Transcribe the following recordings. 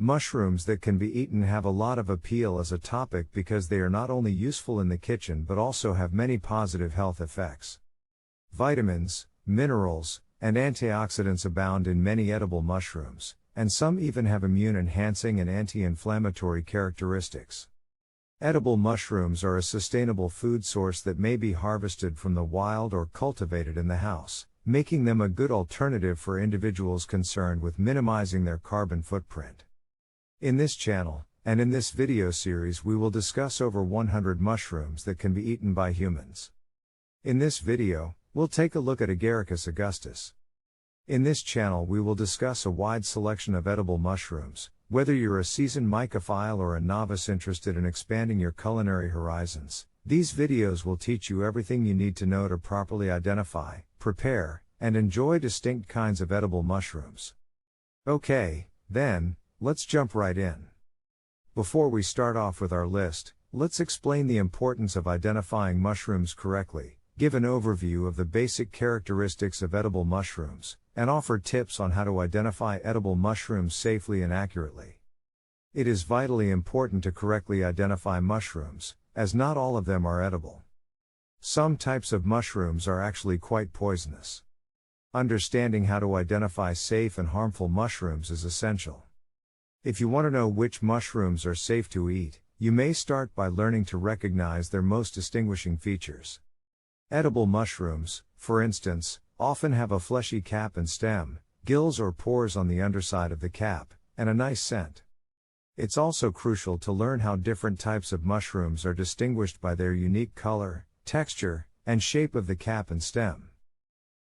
Mushrooms that can be eaten have a lot of appeal as a topic because they are not only useful in the kitchen but also have many positive health effects. Vitamins, minerals, and antioxidants abound in many edible mushrooms, and some even have immune-enhancing and anti-inflammatory characteristics. Edible mushrooms are a sustainable food source that may be harvested from the wild or cultivated in the house, making them a good alternative for individuals concerned with minimizing their carbon footprint. In this channel, and in this video series, we will discuss over 100 mushrooms that can be eaten by humans. In this video, we'll take a look at Agaricus Augustus. In this channel we will discuss a wide selection of edible mushrooms, whether you're a seasoned mycophile or a novice interested in expanding your culinary horizons. These videos will teach you everything you need to know to properly identify, prepare, and enjoy distinct kinds of edible mushrooms. Okay, then, let's jump right in. Before we start off with our list, let's explain the importance of identifying mushrooms correctly, give an overview of the basic characteristics of edible mushrooms, and offer tips on how to identify edible mushrooms safely and accurately. It is vitally important to correctly identify mushrooms, as not all of them are edible. Some types of mushrooms are actually quite poisonous. Understanding how to identify safe and harmful mushrooms is essential. If you want to know which mushrooms are safe to eat, you may start by learning to recognize their most distinguishing features. Edible mushrooms, for instance, often have a fleshy cap and stem, gills or pores on the underside of the cap, and a nice scent. It's also crucial to learn how different types of mushrooms are distinguished by their unique color, texture, and shape of the cap and stem.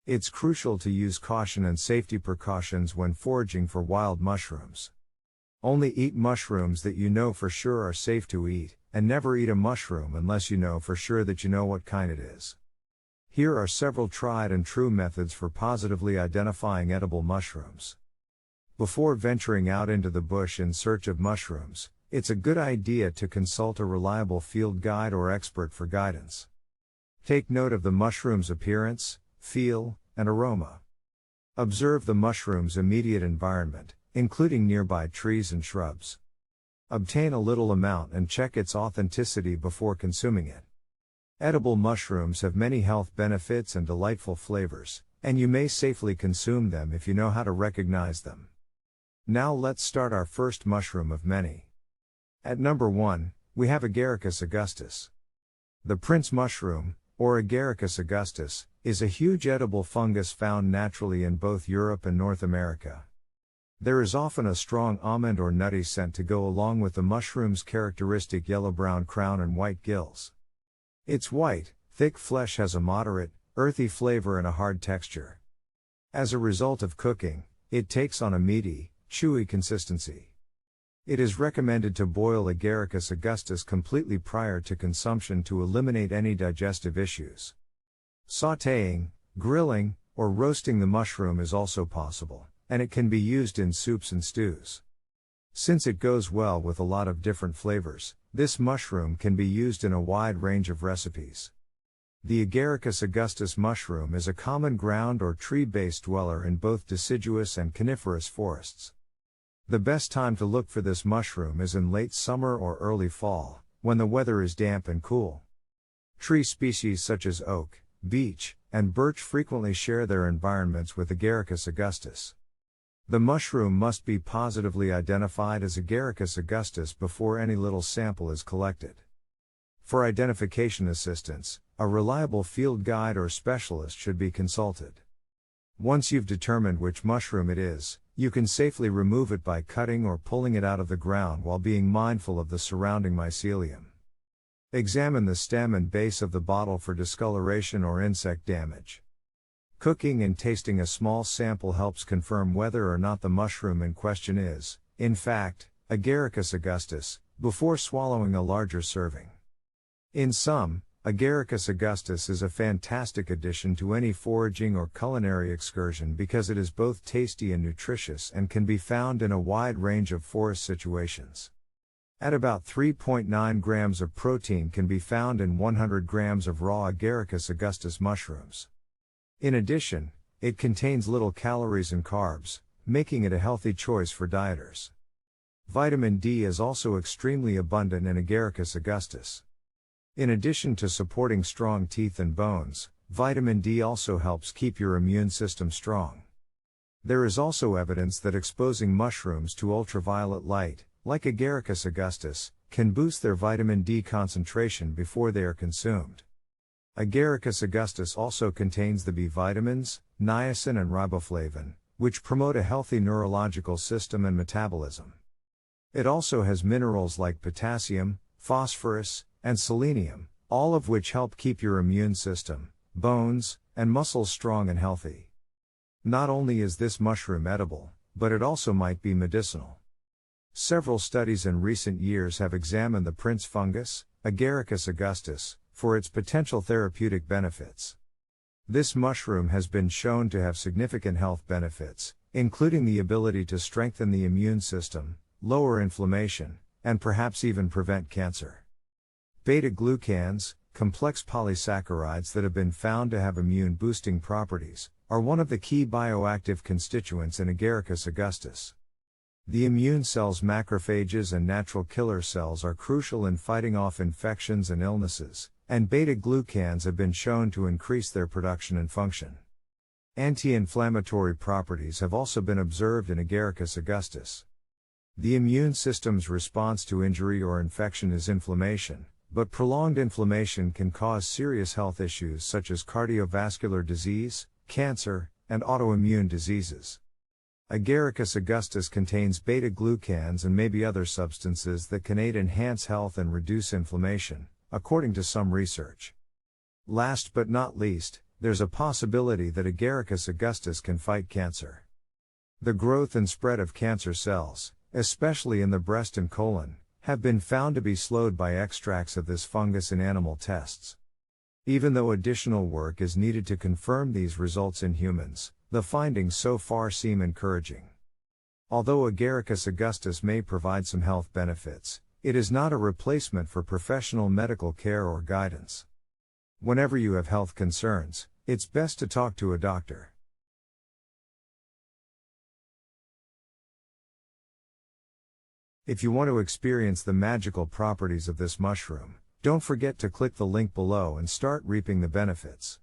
It's crucial to use caution and safety precautions when foraging for wild mushrooms. Only eat mushrooms that you know for sure are safe to eat, and never eat a mushroom unless you know for sure that you know what kind it is. Here are several tried and true methods for positively identifying edible mushrooms. Before venturing out into the bush in search of mushrooms, it's a good idea to consult a reliable field guide or expert for guidance. Take note of the mushroom's appearance, feel, and aroma. Observe the mushroom's immediate environment, including nearby trees and shrubs. Obtain a little amount and check its authenticity before consuming it. Edible mushrooms have many health benefits and delightful flavors, and you may safely consume them if you know how to recognize them. Now let's start our first mushroom of many. At number 1, we have Agaricus Augustus. The prince mushroom, or Agaricus Augustus, is a huge edible fungus found naturally in both Europe and North America. There is often a strong almond or nutty scent to go along with the mushroom's characteristic yellow-brown crown and white gills. Its white, thick flesh has a moderate, earthy flavor and a hard texture. As a result of cooking, it takes on a meaty, chewy consistency. It is recommended to boil Agaricus Augustus completely prior to consumption to eliminate any digestive issues. Sautéing, grilling, or roasting the mushroom is also possible, and it can be used in soups and stews. Since it goes well with a lot of different flavors, this mushroom can be used in a wide range of recipes. The Agaricus Augustus mushroom is a common ground or tree-based dweller in both deciduous and coniferous forests. The best time to look for this mushroom is in late summer or early fall, when the weather is damp and cool. Tree species such as oak, beech, and birch frequently share their environments with Agaricus Augustus. The mushroom must be positively identified as Agaricus Augustus before any little sample is collected. For identification assistance, a reliable field guide or specialist should be consulted. Once you've determined which mushroom it is, you can safely remove it by cutting or pulling it out of the ground while being mindful of the surrounding mycelium. Examine the stem and base of the bottle for discoloration or insect damage. Cooking and tasting a small sample helps confirm whether or not the mushroom in question is, in fact, Agaricus Augustus, before swallowing a larger serving. In sum, Agaricus Augustus is a fantastic addition to any foraging or culinary excursion because it is both tasty and nutritious and can be found in a wide range of forest situations. At about 3.9 grams of protein can be found in 100 grams of raw Agaricus Augustus mushrooms. In addition, it contains little calories and carbs, making it a healthy choice for dieters. Vitamin D is also extremely abundant in Agaricus Augustus. In addition to supporting strong teeth and bones, vitamin D also helps keep your immune system strong. There is also evidence that exposing mushrooms to ultraviolet light, like Agaricus Augustus, can boost their vitamin D concentration before they are consumed. Agaricus Augustus also contains the B vitamins, niacin and riboflavin, which promote a healthy neurological system and metabolism. It also has minerals like potassium, phosphorus, and selenium, all of which help keep your immune system, bones, and muscles strong and healthy. Not only is this mushroom edible, but it also might be medicinal. Several studies in recent years have examined the prince fungus, Agaricus Augustus, for its potential therapeutic benefits. This mushroom has been shown to have significant health benefits, including the ability to strengthen the immune system, lower inflammation, and perhaps even prevent cancer. Beta-glucans, complex polysaccharides that have been found to have immune-boosting properties, are one of the key bioactive constituents in Agaricus Augustus. The immune cells macrophages and natural killer cells are crucial in fighting off infections and illnesses, and beta-glucans have been shown to increase their production and function. Anti-inflammatory properties have also been observed in Agaricus Augustus. The immune system's response to injury or infection is inflammation, but prolonged inflammation can cause serious health issues such as cardiovascular disease, cancer, and autoimmune diseases. Agaricus Augustus contains beta-glucans and maybe other substances that can aid enhance health and reduce inflammation, according to some research. Last but not least, there's a possibility that Agaricus Augustus can fight cancer. The growth and spread of cancer cells, especially in the breast and colon, have been found to be slowed by extracts of this fungus in animal tests. Even though additional work is needed to confirm these results in humans, the findings so far seem encouraging. Although Agaricus Augustus may provide some health benefits, it is not a replacement for professional medical care or guidance. Whenever you have health concerns, it's best to talk to a doctor. If you want to experience the magical properties of this mushroom, don't forget to click the link below and start reaping the benefits.